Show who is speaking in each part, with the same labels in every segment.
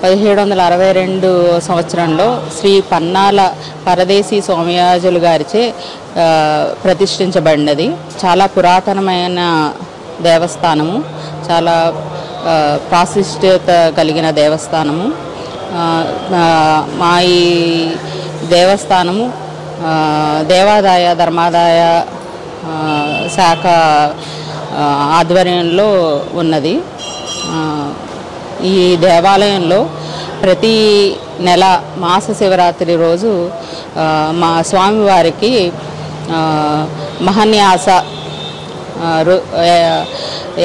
Speaker 1: 1762 సంవత్సరంలో శ్రీ పన్నాల పరదేశీ సోమయాజులు గారిచే ప్రతిష్ఠించబడినది. చాలా పురాతనమైన దేవస్థానము, చాలా ప్రాశస్త్యత కలిగిన దేవస్థానము. మా ఈ దేవస్థానము దేవాదాయ ధర్మాదాయ శాఖ ఆధ్వర్యంలో ఉన్నది. ఈ దేవాలయంలో ప్రతి నెల మాస శివరాత్రి రోజు మా స్వామివారికి మహాన్యాస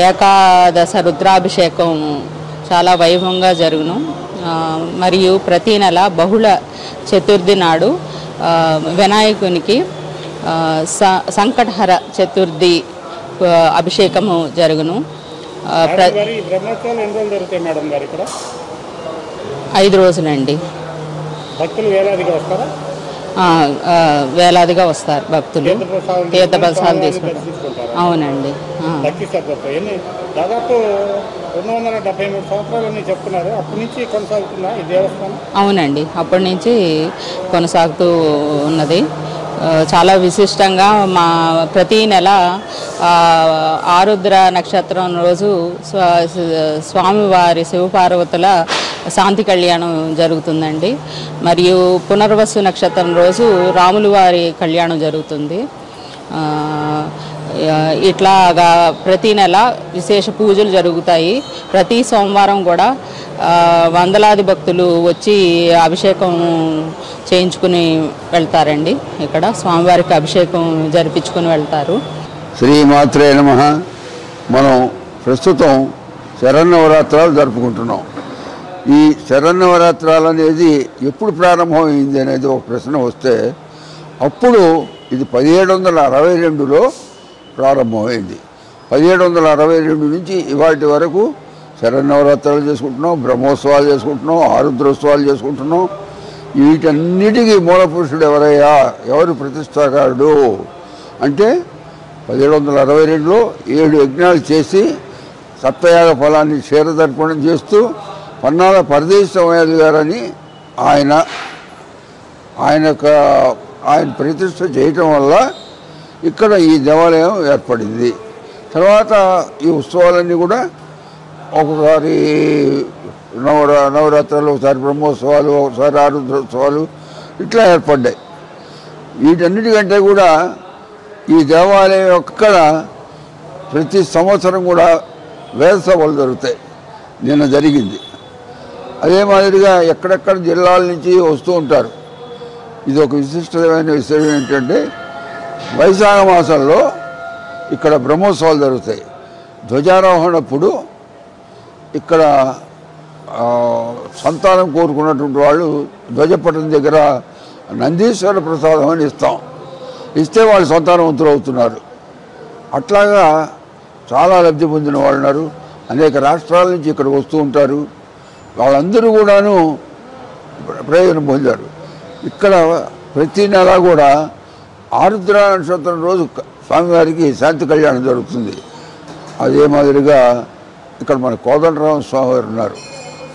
Speaker 1: ఏకాదశ రుద్రాభిషేకం చాలా వైభవంగా జరుగును. మరియు ప్రతి నెల బహుళ చతుర్థి నాడు వినాయకునికి సంకటహర చతుర్థి అభిషేకము జరుగును. 5 రోజులండి. వేలాదిగా వస్తారు భక్తులు, తీర్థప్రసాదాలు తీసుకుంటారు. అవునండి.
Speaker 2: దాదాపు 273 సంవత్సరాలని చెప్తున్నారు. అప్పటి నుంచి కొనసాగుతుందా ఈ దేవస్థానం?
Speaker 1: అవునండి, అప్పటి నుంచి కొనసాగుతూ ఉన్నది. చాలా విశిష్టంగా మా ప్రతి నెల ఆరుద్ర నక్షత్రం రోజు స్వామివారి శివపార్వతుల శాంతి కళ్యాణం జరుగుతుందండి. మరియు పునర్వసు నక్షత్రం రోజు రాముల వారి కళ్యాణం జరుగుతుంది. ఇట్లాగా ప్రతి నెల విశేష పూజలు జరుగుతాయి. ప్రతి సోమవారం కూడా వందలాది భక్తులు వచ్చి అభిషేకం చేయించుకుని వెళ్తారండి. ఇక్కడ స్వామివారికి అభిషేకం జరిపించుకుని వెళ్తారు.
Speaker 3: శ్రీమాత్రే నమః. మనం ప్రస్తుతం శరన్నవరాత్రాలు జరుపుకుంటున్నాం. ఈ శరన్నవరాత్రాలు అనేది ఎప్పుడు ప్రారంభమైంది అనేది ఒక ప్రశ్న వస్తే, అప్పుడు ఇది 1762లో ప్రారంభమైంది. 1762 నుంచి ఇవాటి వరకు శరన్నవరాత్రాలు చేసుకుంటున్నాం, బ్రహ్మోత్సవాలు చేసుకుంటున్నాం, ఆరుద్రోత్సవాలు చేసుకుంటున్నాం. వీటన్నిటికీ మూల పురుషుడు ఎవరయ్యా, ఎవరు ప్రతిష్టాకారుడు అంటే 1762లో 7 యజ్ఞాలు చేసి సప్తయాగ ఫలాన్ని క్షీరదర్పణం చేస్తూ పన్నాల పరదేశీ సోమయాజు గారని ఆయన ప్రతిష్ఠ చేయటం వల్ల ఇక్కడ ఈ దేవాలయం ఏర్పడింది. తర్వాత ఈ ఉత్సవాలన్నీ కూడా ఒకసారి నవరాత్రులు, ఒకసారి బ్రహ్మోత్సవాలు, ఒకసారి ఆరుద్రోత్సవాలు ఇట్లా ఏర్పడ్డాయి. వీటన్నిటికంటే కూడా ఈ దేవాలయం అక్కడ ప్రతి సంవత్సరం కూడా వేద సభలు జరుగుతాయి. నిన్న జరిగింది. అదే మాదిరిగా ఎక్కడెక్కడ జిల్లాల నుంచి వస్తూ ఉంటారు. ఇది ఒక విశిష్టమైన విషయం ఏంటంటే, వైశాఖ మాసంలో ఇక్కడ బ్రహ్మోత్సవాలు జరుగుతాయి. ధ్వజారోహణప్పుడు ఇక్కడ సంతానం కోరుకున్నటువంటి వాళ్ళు ధ్వజపటం దగ్గర నందీశ్వర ప్రసాదం అని ఇస్తే వాళ్ళు సంతానవంతులు అవుతున్నారు. అట్లాగా చాలా లబ్ధి పొందిన వాళ్ళు ఉన్నారు. అనేక రాష్ట్రాల నుంచి ఇక్కడ వస్తూ ఉంటారు. వాళ్ళందరూ కూడాను ప్రయోజనం పొందారు. ఇక్కడ ప్రతి నెల కూడా ఆరుద్ర నక్షత్రం రోజు స్వామివారికి శాంతి కళ్యాణం జరుగుతుంది. అదే మాదిరిగా ఇక్కడ మన కోదండరామ స్వామి వారు ఉన్నారు.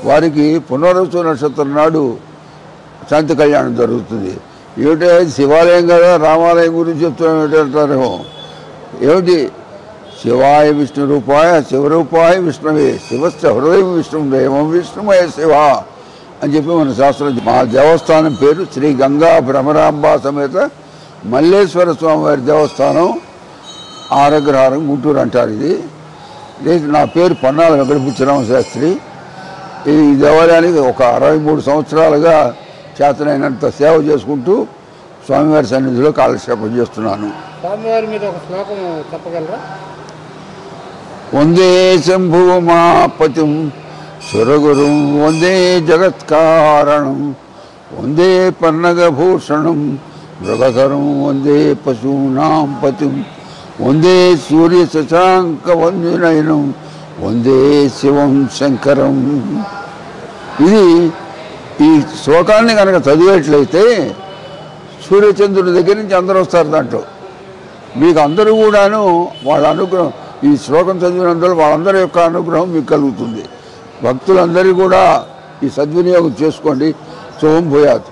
Speaker 3: వారికి పునర్వసు నక్షత్రం నాడు శాంతి కళ్యాణం జరుగుతుంది. ఏమిటి శివాలయం కదా, రామాలయం గురించి చెప్తున్నాం ఏంటంటారేమో. ఏమిటి శివాయ విష్ణు రూపాయ శివరూపాయ విష్ణువే శివస్య హృదయం విష్ణు దేవం విష్ణుమయ శివ అని చెప్పి మన శాస్త్రం. మా దేవస్థానం పేరు శ్రీ గంగా భ్రమరాంబ సమేత మల్లేశ్వర స్వామివారి దేవస్థానం, ఆరగ్రహారం, గుంటూరు అంటారు. ఇది నా పేరు పన్నాల వెంకటపుచ్చరామ శాస్త్రి. ఈ దేవాలయానికి ఒక 63 సంవత్సరాలుగా చేతనైనంత సేవ చేసుకుంటూ స్వామివారి సన్నిధిలో కాలక్షేపం చేస్తున్నాను.
Speaker 2: స్వామివారి మీద ఒక శ్లోకం చెప్పగలరా?
Speaker 3: వందే శంభుమాపతిం సురగురుం వందే జగత్కారణం వందే పన్నగభూషణం మృగధరం వందే పశూనాం పతిం వందే సూర్య శశాంక వంద్యునయనం వందే శివం శంకరం. ఇది ఈ శ్లోకాన్ని కనుక చదివేట్లయితే సూర్యచంద్రుడి దగ్గర నుంచి అందరూ వస్తారు. దాంట్లో మీకు అందరూ కూడాను వాళ్ళ అనుగ్రహం, ఈ శ్లోకం చదివినందులో వాళ్ళందరి యొక్క అనుగ్రహం మీకు కలుగుతుంది. భక్తులందరూ కూడా ఈ సద్వినియోగం చేసుకోండి. శుభం భూయాత్.